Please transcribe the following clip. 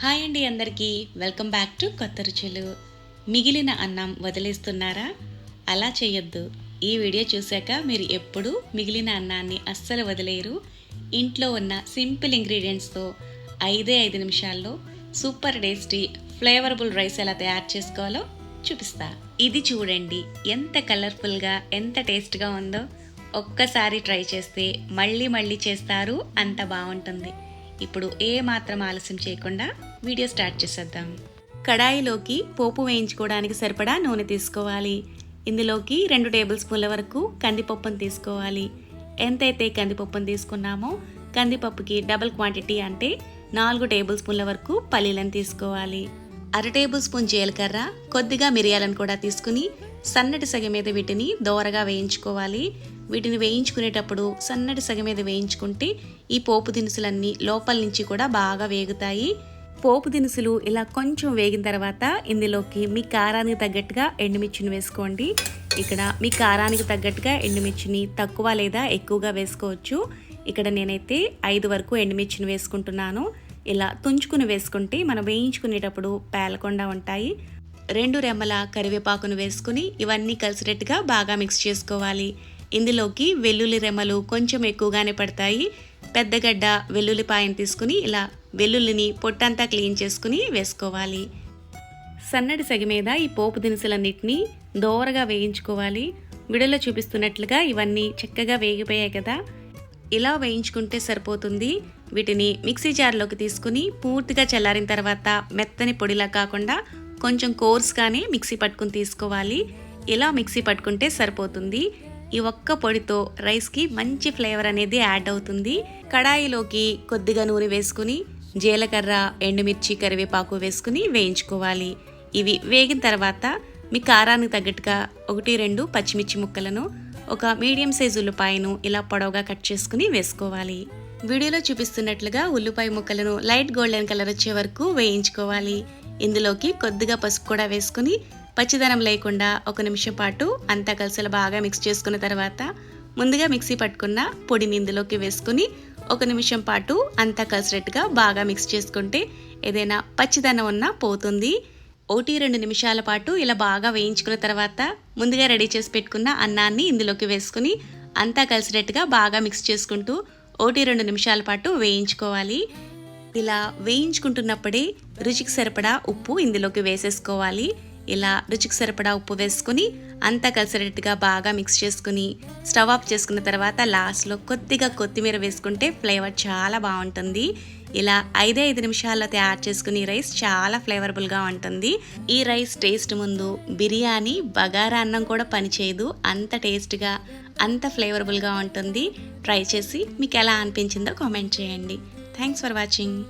Hi అండి అందరికీ welcome back to కొత్త రుచులు. మిగిలిన అన్నం వదిలేస్తున్నారా? అలా చేయొద్దు. ఈ వీడియో చూశాక మీరు ఎప్పుడూ మిగిలిన అన్నాన్ని అస్సలు వదిలేయరు. ఇంట్లో ఉన్న సింపుల్ ఇంగ్రీడియంట్స్తో 5 నిమిషాల్లో సూపర్ టేస్టీ ఫ్లేవరబుల్ రైస్ ఎలా తయారు చేసుకోవాలో చూపిస్తా. ఇది చూడండి ఎంత కలర్ఫుల్గా ఎంత టేస్ట్గా ఉందో. ఒక్కసారి ట్రై చేస్తే మళ్ళీ మళ్ళీ చేస్తారు, అంత బాగుంటుంది. ఇప్పుడు ఏ మాత్రం ఆలస్యం చేయకుండా వీడియో స్టార్ట్ చేసేద్దాం. కడాయిలోకి పోపు వేయించుకోవడానికి సరిపడా నూనె తీసుకోవాలి. ఇందులోకి 2 టేబుల్ స్పూన్ల వరకు కందిపప్పును తీసుకోవాలి. ఎంతైతే కందిపప్పును తీసుకున్నామో కందిపప్పుకి డబుల్ క్వాంటిటీ అంటే 4 టేబుల్ స్పూన్ల వరకు పల్లీలను తీసుకోవాలి. 1/2 టేబుల్ స్పూన్ జీలకర్ర, కొద్దిగా మిరియాలను కూడా తీసుకుని సన్నటి సగ మీద వీటిని దోరగా వేయించుకోవాలి. వీటిని వేయించుకునేటప్పుడు సన్నటి సగ మీద వేయించుకుంటే ఈ పోపు దినుసులన్నీ లోపల నుంచి కూడా బాగా వేగుతాయి. పోపు దినుసులు ఇలా కొంచెం వేగిన తర్వాత ఇందులోకి మీ కారానికి తగ్గట్టుగా ఎండుమిర్చిని వేసుకోండి. ఇక్కడ మీ కారానికి తగ్గట్టుగా ఎండుమిర్చిని తక్కువ లేదా ఎక్కువగా వేసుకోవచ్చు. ఇక్కడ నేనైతే 5 వరకు ఎండుమిర్చిని వేసుకుంటున్నాను. ఇలా తుంచుకుని వేసుకుంటే మనం వేయించుకునేటప్పుడు పేలకుండా ఉంటాయి. 2 రెమ్మల కరివేపాకును వేసుకుని ఇవన్నీ కలిసేటట్టుగా బాగా మిక్స్ చేసుకోవాలి. ఇందులోకి వెల్లుల్లి రెమ్మలు కొంచెం ఎక్కువగానే పడతాయి. పెద్దగడ్డ వెల్లుల్లిపాయను తీసుకుని ఇలా వెల్లుల్లిని పొట్టంతా క్లీన్ చేసుకుని వేసుకోవాలి. సన్నటి సగి మీద ఈ పోపు దినుసులన్నిటినీ దోరగా వేయించుకోవాలి. వీడియోలో చూపిస్తున్నట్లుగా ఇవన్నీ చక్కగా వేగిపోయాయి కదా, ఇలా వేయించుకుంటే సరిపోతుంది. వీటిని మిక్సీ జార్లోకి తీసుకుని పూర్తిగా చల్లారిన తర్వాత మెత్తని పొడిలా కాకుండా కొంచెం కోర్స్గానే మిక్సీ పట్టుకుని తీసుకోవాలి. ఇలా మిక్సీ పట్టుకుంటే సరిపోతుంది. ఈ ఒక్క పొడితో రైస్కి మంచి ఫ్లేవర్ అనేది యాడ్ అవుతుంది. కడాయిలోకి కొద్దిగా నూనె వేసుకుని జీలకర్ర, ఎండుమిర్చి, కరివేపాకు వేసుకుని వేయించుకోవాలి. ఇవి వేగిన తర్వాత మీ కారానికి తగ్గట్టుగా 1-2 పచ్చిమిర్చి ముక్కలను, ఒక మీడియం సైజు ఉల్లిపాయను ఇలా పొడవుగా కట్ చేసుకుని వేసుకోవాలి. వీడియోలో చూపిస్తున్నట్లుగా ఉల్లిపాయ ముక్కలను లైట్ గోల్డెన్ కలర్ వచ్చే వరకు వేయించుకోవాలి. ఇందులోకి కొద్దిగా పసుపు కూడా వేసుకుని పచ్చిదనం లేకుండా 1 నిమిషం పాటు అంతా కలిసి బాగా మిక్స్ చేసుకున్న తర్వాత ముందుగా మిక్సీ పట్టుకున్న పొడిని ఇందులోకి వేసుకుని 1 నిమిషం పాటు అంతా కలిసినట్టుగా బాగా మిక్స్ చేసుకుంటే ఏదైనా పచ్చిదనం ఉన్నా పోతుంది. 1-2 నిమిషాల పాటు ఇలా బాగా వేయించుకున్న తర్వాత ముందుగా రెడీ చేసి పెట్టుకున్న అన్నాన్ని ఇందులోకి వేసుకుని అంతా కలిసినట్టుగా బాగా మిక్స్ చేసుకుంటూ 1-2 నిమిషాల పాటు వేయించుకోవాలి. ఇలా వేయించుకుంటున్నప్పుడే రుచికి సరిపడా ఉప్పు ఇందులోకి వేసేసుకోవాలి. ఇలా రుచికి సరిపడా ఉప్పు వేసుకుని అంతా కలిసేటట్టుగా బాగా మిక్స్ చేసుకుని స్టవ్ ఆఫ్ చేసుకున్న తర్వాత లాస్ట్లో కొద్దిగా కొత్తిమీర వేసుకుంటే ఫ్లేవర్ చాలా బాగుంటుంది. ఇలా 5 నిమిషాల్లో తయారు చేసుకుని రైస్ చాలా ఫ్లేవరబుల్గా ఉంటుంది. ఈ రైస్ టేస్ట్ ముందు బిర్యానీ, బగారా అన్నం కూడా పనిచేయదు. అంత టేస్ట్గా అంత ఫ్లేవరబుల్గా ఉంటుంది. ట్రై చేసి మీకు ఎలా అనిపించిందో కామెంట్ చేయండి. Thanks for watching.